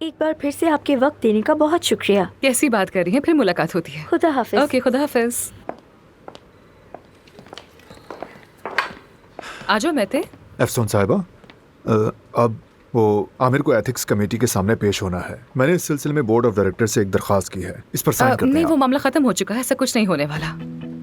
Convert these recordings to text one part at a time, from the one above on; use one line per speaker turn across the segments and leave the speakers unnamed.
एक बार फिर से आपके वक्त देने का बहुत शुक्रिया।
कैसी बात कर रही हैं? फिर मुलाकात होती है।
खुदा हाफिज।
ओके, खुदा हाफिज। आ जाओ मेहते।
अफसून साहिबा, अब वो आमिर को एथिक्स कमेटी के सामने पेश होना है। मैंने इस सिलसिले में बोर्ड ऑफ डायरेक्टर से एक दरखास्त की है, इस पर साइन कर दें
नहीं,
आप।
वो मामला खत्म हो चुका है, ऐसा कुछ नहीं होने वाला।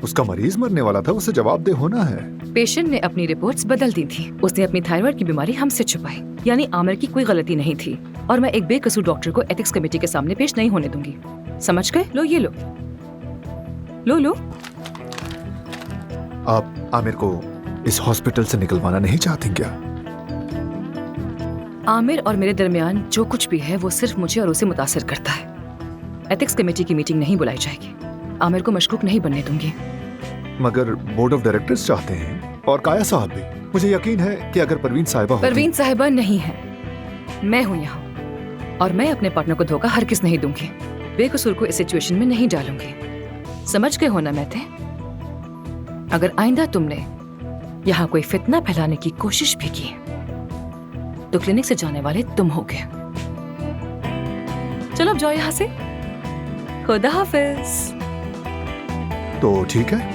उसका मरीज मरने वाला था, उसे जवाबदेह होना है।
पेशेंट ने अपनी रिपोर्ट्स बदल दी थी। उसने अपनी थायराइड की बीमारी हमसे छुपाई, यानी आमिर की कोई गलती नहीं थी। और मैं एक बेकसूर डॉक्टर को एथिक्स कमेटी के सामने पेश नहीं होने दूंगी। समझ गए? लो ये लो लो लो।
आप आमिर को इस हॉस्पिटल से निकलवाना नहीं चाहती क्या?
आमिर और मेरे दरमियान जो कुछ भी है वो सिर्फ मुझे और उसे मुतासिर करता है। एथिक्स कमेटी की मीटिंग नहीं बुलाई जाएगी। आमिर को मशकूक नहीं बनने दूंगी।
मगर बोर्ड ऑफ डायरेक्टर्स चाहते हैं, और काया साहब भी। मुझे यकीन है कि अगर परवीन साहिबा होती...
परवीन साहिबा नहीं है, मैं हूं यहाँ, और मैं अपने पार्टनर को धोखा हरगिज़ नहीं दूंगी। बेकसूर को इस सिचुएशन में नहीं डालूंगी। समझ गए हो ना मेहते? अगर आइंदा तुमने यहाँ कोई फितना फैलाने की कोशिश भी की तो क्लिनिक से जाने वाले तुम होगे। चलो अब जाओ यहाँ से। खुदा हाफिज।
तो ठीक है।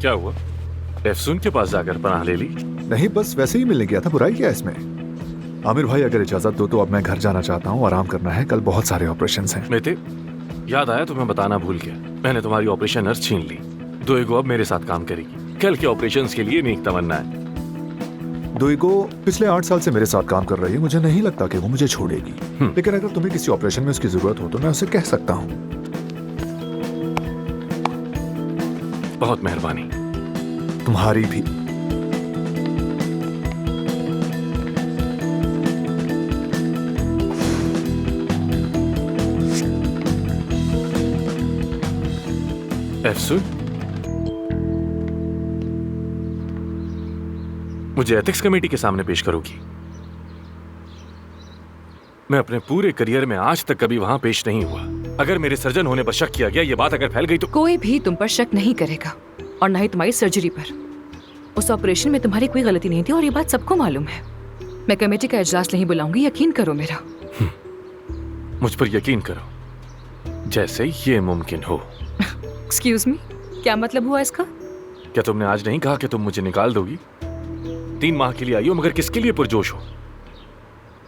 क्या हुआ? अफसून के पास जाकर पनाह ले ली?
नहीं, बस वैसे ही मिलने गया था। बुराई क्या है इसमें? आमिर भाई, अगर इजाजत दो तो अब मैं घर जाना चाहता हूँ। आराम करना है, कल बहुत सारे ऑपरेशंस हैं।
मेहते, याद आया तुम्हें बताना भूल गया। मैंने तुम्हारी ऑपरेशन नर्स छीन ली। दोएगो अब मेरे साथ काम करेगी। कल के ऑपरेशंस के लिए नेक तमन्ना है।
दोएगो पिछले 8 साल से मेरे साथ काम कर रही है। मुझे नहीं लगता कि वो मुझे छोड़ेगी। लेकिन अगर तुम्हें किसी ऑपरेशन में उसकी जरूरत हो तो मैं उसे कह सकता हूँ।
बहुत मेहरबानी।
तुम्हारी भी।
अफसून, मुझे एथिक्स कमेटी के सामने पेश करोगी? मैं अपने पूरे करियर में आज तक कभी वहां पेश नहीं हुआ। अगर मेरे सर्जन होने पर शक किया गया, ये बात अगर फैल गई तो...
कोई भी तुम पर शक नहीं करेगा, और न ही तुम्हारी सर्जरी पर। उस ऑपरेशन में तुम्हारी कोई गलती नहीं थी, और ये बात सबको मालूम है। मैं कमेटी का इजलास नहीं बुलाऊंगी, यकीन करो मेरा।
मुझ पर यकीन करो, जैसे ये मुमकिन हो।
एक्सक्यूज मी, क्या मतलब हुआ इसका?
क्या तुमने आज नहीं कहा कि तुम मुझे निकाल दोगी? 3 माह के लिए आई हो, मगर किसके लिए पुरजोश हो?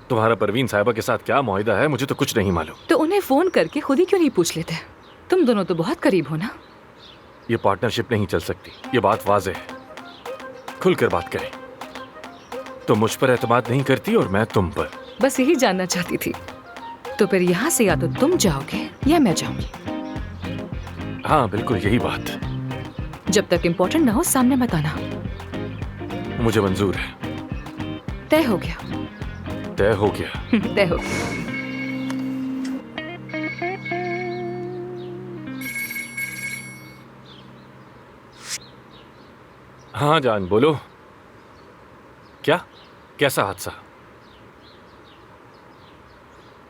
तुम्हारा परवीन साहिबा के साथ क्या मुआहिदा है, मुझे तो कुछ नहीं मालूम।
तो उन्हें फोन करके खुद ही क्यों नहीं पूछ लेते? तुम दोनों तो बहुत करीब हो ना।
ये पार्टनरशिप नहीं चल सकती, ये बात वाज़ेह है। खुलकर बात करें। तुम मुझ पर एतमाद नहीं करती और मैं तुम पर।
बस यही जानना चाहती थी। तो फिर यहाँ से या तो तुम जाओगे या मैं जाऊंगी।
हाँ, बिल्कुल यही बात।
जब तक इम्पोर्टेंट ना हो सामने मत आना।
मुझे मंजूर है।
तय हो गया।
तय हो गया।
तय हो गया।
हाँ जान, बोलो। क्या? कैसा हादसा?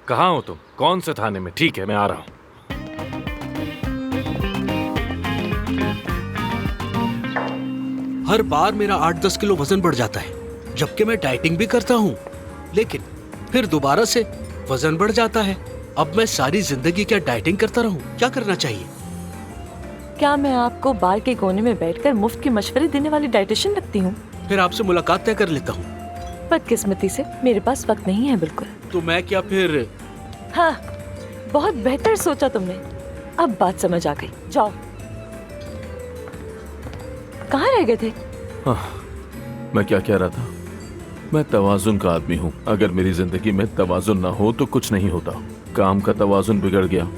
कहाँ हो तुम? कौन से थाने में? ठीक है, मैं आ रहा हूं।
हर बार मेरा 8-10 किलो वजन बढ़ जाता है, जबकि मैं डाइटिंग भी करता हूँ, लेकिन फिर दोबारा से वजन बढ़ जाता है। अब मैं सारी जिंदगी क्या डाइटिंग करता रहूं? क्या करना चाहिए?
क्या मैं आपको बार के कोने में बैठकर मुफ्त के मशवरे देने वाली डाइटिशियन लगती हूँ?
फिर आपसे मुलाकात तय कर लेता हूँ।
बदकिस्मती से मेरे पास वक्त नहीं है बिल्कुल।
तो मैं क्या फिर?
हाँ, बहुत बेहतर सोचा तुमने। अब बात समझ आ गई। जाओ। कहाँ रह गए थे?
मैं क्या कह रहा था? मैं तवाजुन का आदमी हूँ। अगर मेरी जिंदगी में तवाजुन ना हो तो कुछ नहीं होता। काम का तवाजुन बिगड़ गया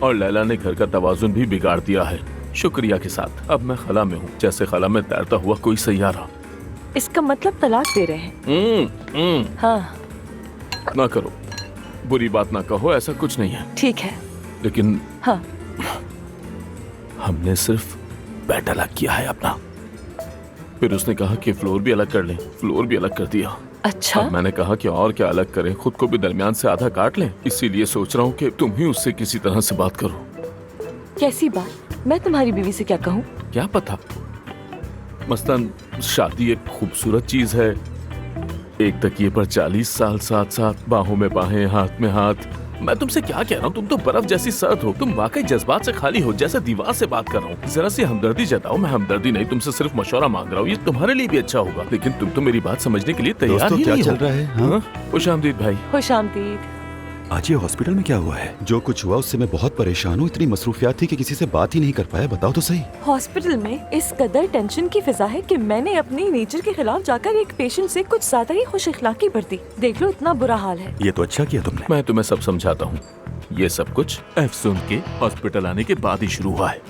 और लैला ने घर का तवाजुन भी बिगाड़ दिया है। शुक्रिया के साथ अब मैं खला में हूँ, जैसे खला में तैरता हुआ कोई सैयारा।
इसका मतलब तलाक दे रहे हैं? हाँ।
ना करो, बुरी बात ना कहो, ऐसा कुछ नहीं है।
ठीक है।
लेकिन
हाँ,
हमने सिर्फ बेड अलग किया है अपना। फिर उसने कहा कि फ्लोर भी अलग कर लें। फ्लोर भी अलग कर दिया।
अच्छा,
अब मैंने कहा कि और क्या अलग करें, खुद को भी दरमियान से आधा काट लें। इसीलिए सोच रहा हूँ कि तुम ही उससे किसी तरह से बात करो।
कैसी बात? मैं तुम्हारी बीवी से क्या कहूँ?
क्या पता, मसलन शादी एक खूबसूरत चीज है, एक तकिए पर 40 साल साथ साथ, बाहों में बाहें, हाथ में हाथ। मैं तुमसे क्या कह रहा हूँ, तुम तो बर्फ जैसी सर्द हो, तुम वाकई जज्बात से खाली हो, जैसे दीवार से बात कर रहा हूँ। जरा सी हमदर्दी जताओ। मैं हमदर्दी नहीं, तुमसे सिर्फ मशवरा मांग रहा हूँ, ये तुम्हारे लिए भी अच्छा होगा। लेकिन तुम तो मेरी बात समझने के लिए तैयार
दोस्तों,
ही
क्या
नहीं
चल
हो।
रहा है? हाँ?
खुशामदीद भाई।
खुशामदीद।
आज ये हॉस्पिटल में क्या हुआ है? जो कुछ हुआ उससे मैं बहुत परेशान हूँ। इतनी मसरूफियात थी कि किसी से बात ही नहीं कर पाया। बताओ तो सही।
हॉस्पिटल में इस कदर टेंशन की फिजा है कि मैंने अपनी नेचर के खिलाफ जाकर एक पेशेंट से कुछ ज्यादा ही खुश इखलाकी बरती। देख लो, इतना बुरा हाल है।
ये तो अच्छा किया तुमने।
मैं तुम्हें सब समझाता हूँ। ये सब कुछ एफसून के हॉस्पिटल आने के बाद ही शुरू हुआ है।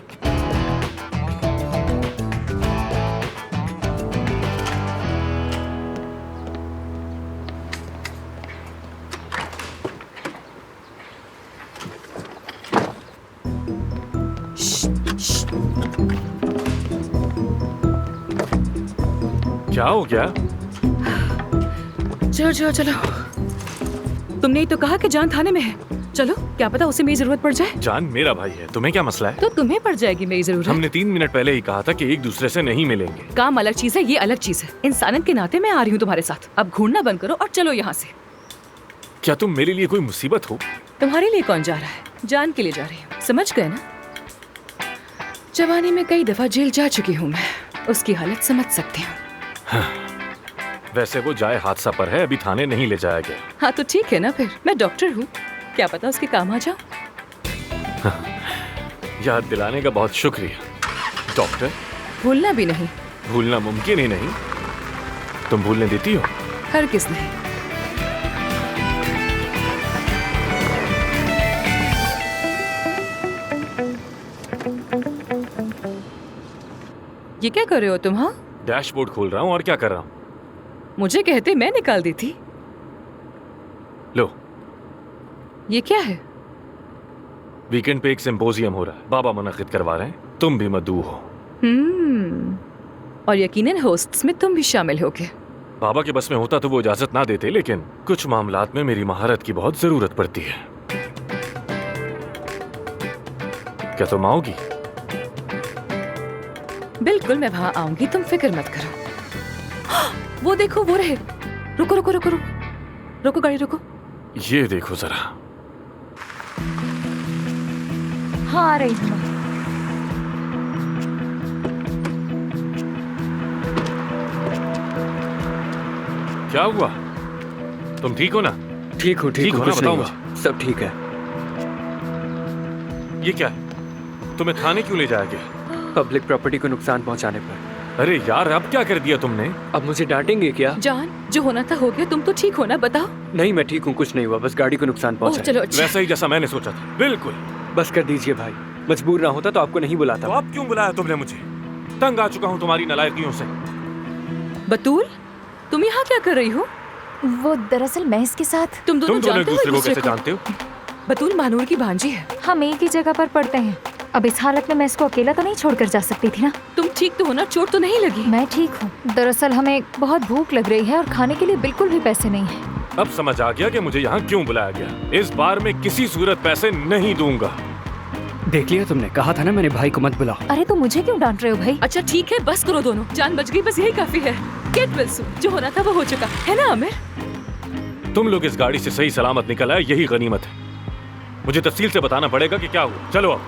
क्या हो गया?
चलो चलो चलो, तुमने ही तो कहा कि जान थाने में है। चलो, क्या पता उसे मेरी जरूरत पड़ जाए।
जान मेरा भाई है, तुम्हें क्या मसला है?
तो तुम्हें पड़ जाएगी मेरी जरूरत।
हमने 3 मिनट पहले ही कहा था कि एक दूसरे से नहीं मिलेंगे।
काम अलग चीज है, ये अलग चीज है। इंसानियत के नाते मैं आ रही हूँ तुम्हारे साथ। अब घूरना बंद करो और चलो यहाँ से।
क्या तुम मेरे लिए कोई मुसीबत हो?
तुम्हारे लिए कौन जा रहा है? जान के लिए जा रही हूँ, समझ गए ना? जवानी में कई दफा जेल जा चुकी हूँ मैं, उसकी हालत समझ सकती हूँ।
वैसे वो जाए हादसा पर है, अभी थाने नहीं ले जाया गया।
हाँ तो ठीक है ना, फिर मैं डॉक्टर हूँ, क्या पता उसके काम आ जाओ।
याद दिलाने का बहुत शुक्रिया डॉक्टर।
भूलना भी नहीं।
भूलना मुमकिन ही नहीं। तुम भूलने देती हो?
हर किस नहीं। ये क्या कर रहे हो तुम? हाँ,
डैशबोर्ड खोल रहा हूँ। और क्या कर रहा हूँ?
मुझे कहते मैं निकाल दी थी।
लो,
ये क्या है?
वीकेंड पे एक सिंपोजियम हो रहा है, बाबा मुनक्किद करवा रहे हैं, तुम भी मदऊ हो।
और यकीनन होस्ट्स में तुम भी शामिल होगे।
बाबा के बस में होता तो वो इजाजत ना देते, लेकिन कुछ मामलात में मेरी महारत की बहुत जरूरत पड़ती है। क्या तुम आओगी?
बिल्कुल, मैं वहां आऊंगी, तुम फिक्र मत करो। वो देखो, वो रहे। रुको रुको रुको रुको रुको, गाड़ी रुको।
ये देखो जरा।
हाँ, आ रही हूँ।
क्या हुआ? तुम ठीक हो ना?
ठीक हूँ,
ठीक हो ना?
कुछ
बताओ
नहीं हुआ। सब ठीक है।
ये क्या है? तुम्हें थाने क्यों ले जाया गया?
पब्लिक प्रॉपर्टी को नुकसान पहुंचाने पर।
अरे यार, अब क्या कर दिया तुमने?
अब मुझे डांटेंगे क्या?
जान, जो होना था हो गया, तुम तो ठीक हो ना? बताओ।
नहीं, मैं ठीक हूँ, कुछ नहीं हुआ, बस गाड़ी को नुकसान
ओह
पहुंचा।
चलो, अच्छा।
वैसा ही जैसा मैंने सोचा था, बिल्कुल।
बस कर दीजिए भाई, मजबूर ना होता तो आपको नहीं बुलाता।
तो अब क्यों बुलाया तुमने मुझे? तंग आ चुका हूँ तुम्हारी नालायकियों से।
बतूल, तुम यहाँ क्या कर रही हो?
वो दरअसल मैं इसके साथ,
तुम दोनों
तुम दोनों एक
जानते हो
दूसरे को
एक-दूसरे
कैसे जानते हो?
बतूल महानूर की भांजी है।
हम एक ही जगह पर पढ़ते हैं। अब इस हालत में मैं इसको अकेला तो नहीं छोड़कर जा सकती थी ना।
तुम ठीक तो हो ना? चोट तो नहीं लगी?
मैं ठीक हूँ। दरअसल हमें बहुत भूख लग रही है और खाने के लिए बिल्कुल भी पैसे नहीं हैं।
अब समझ आ गया कि मुझे यहाँ क्यों बुलाया गया। इस बार मैं किसी सूरत पैसे नहीं दूंगा।
देख लिया, तुमने कहा था ना मेरे भाई को मत बुलाओ।
अरे तो मुझे क्यों डांट रहे हो भाई?
अच्छा ठीक है, बस करो दोनों, जान बच गई, बस यही काफी है। गेट वेल सून, जो होना था वो हो चुका है ना आमिर?
तुम लोग इस गाड़ी से सही सलामत निकल आए, यही गनीमत है। मुझे तफसील से बताना पड़ेगा कि क्या हुआ। चलो अब,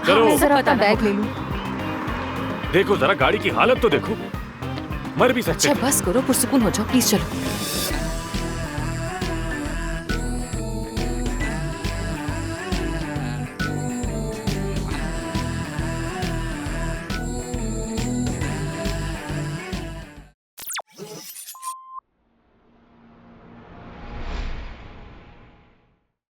चलो।
मैं जरा अपना
बताना
बैग ले लूं।
देखो जरा गाड़ी की हालत तो देखो, मर भी सकते
अच्छा
थे।
बस करो, पुरसुकून हो जाओ प्लीज, चलो।